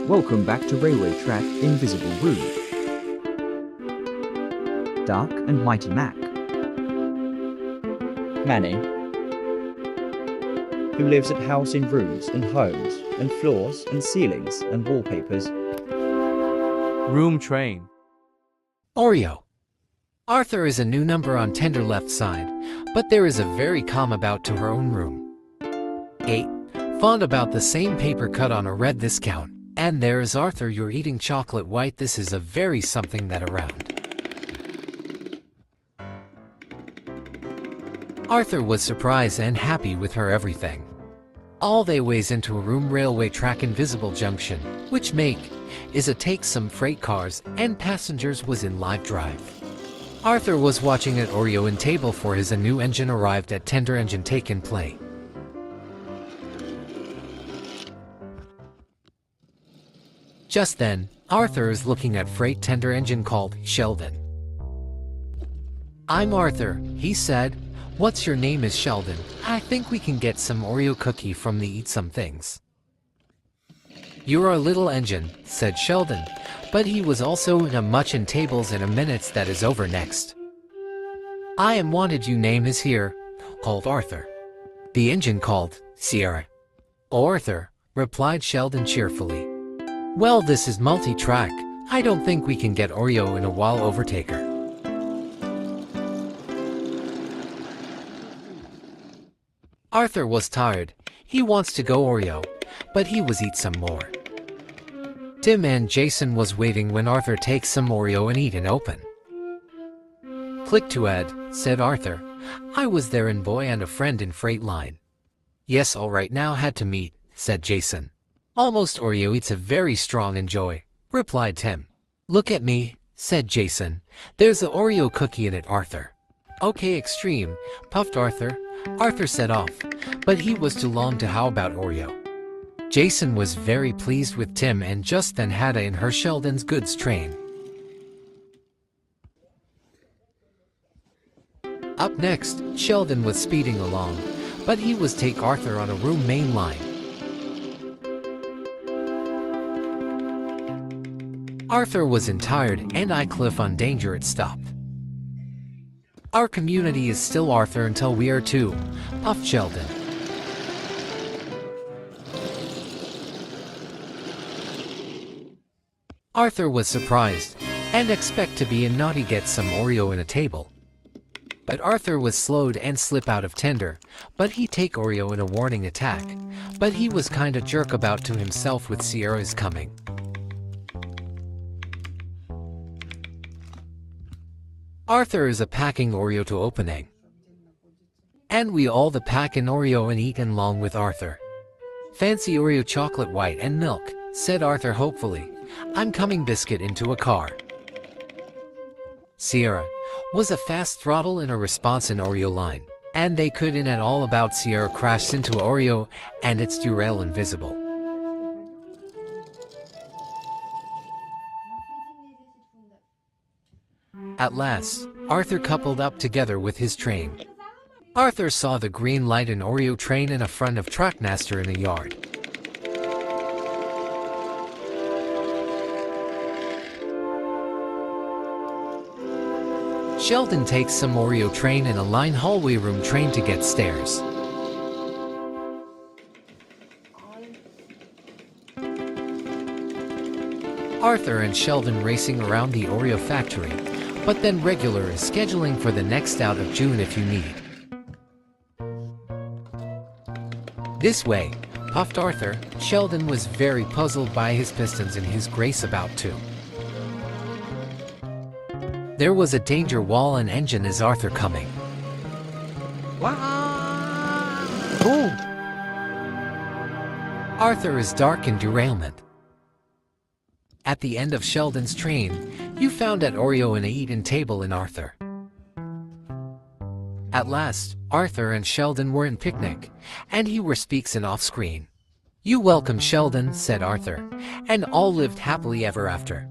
Welcome back to Railway Track Invisible Room. Dark and Mighty Mac. Manny, who lives at house in rooms and homes and floors and ceilings and wallpapers. Room train. Oreo. Arthur is a new number on tender left side, but there is a very calm about to her own room. 8. Fond about the same paper cut on a red discount. And there is Arthur, you're eating chocolate white. This is a very something that around. Arthur was surprised and happy with her everything. All they ways into a room railway track invisible junction, which is a take some freight cars and passengers was in live drive. Arthur was watching at Oreo in table for his a new engine arrived at tender engine take in play. Just then, Arthur is looking at freight tender engine called Sheldon. I'm Arthur, he said. What's your name is Sheldon. I think we can get some Oreo cookie from the eat some things. You're a little engine, said Sheldon, but he was also in a much in tables in a minutes that is over next. I am wanted you name is here, called Arthur. The engine called Sierra. Arthur, replied Sheldon cheerfully. Well, this is multi-track. I don't think we can get Oreo in a while overtaker. Arthur was tired. He wants to go Oreo, but he was eat some more. Tim and Jason was waiting when Arthur takes some Oreo and eat and open. Click to add, said Arthur. I was there in boy and a friend in freight line. Yes, all right, now had to meet, said Jason. Almost Oreo eats a very strong enjoy, replied Tim. Look at me, said Jason. There's a Oreo cookie in it, Arthur. Okay, extreme, puffed Arthur. Arthur set off, but he was too long to how about Oreo. Jason was very pleased with Tim and just then had in her Sheldon's goods train. Up next, Sheldon was speeding along, but he was take Arthur on a room main line. Arthur was in tired and I cliff on danger it stopped. Our community is still Arthur until we are too, puffed Sheldon. Arthur was surprised and expect to be in naughty get some Oreo in a table. But Arthur was slowed and slip out of tender, but he take Oreo in a warning attack, but he was kinda jerk about to himself with Sierra's coming. Arthur is a packing Oreo to opening. And we all the pack an Oreo and eat along with Arthur. Fancy Oreo chocolate white and milk, said Arthur hopefully. I'm coming biscuit into a car. Sierra was a fast throttle in a response in Oreo line, and they couldn't at all about Sierra crashed into Oreo and its derail invisible. At last, Arthur coupled up together with his train. Arthur saw the green light in Oreo train in a front of Trackmaster in the yard. Sheldon takes some Oreo train in a line hallway room train to get stairs. Arthur and Sheldon racing around the Oreo factory, but then regular is scheduling for the next out of June if you need. This way, puffed Arthur. Sheldon was very puzzled by his pistons and his grace about to. There was a danger wall and engine is Arthur coming. Boom! Arthur is dark in derailment. At the end of Sheldon's train, you found at Oreo and a eat-in table in Arthur. At last, Arthur and Sheldon were in picnic, and he were speaks in off-screen. You welcome Sheldon, said Arthur, and all lived happily ever after.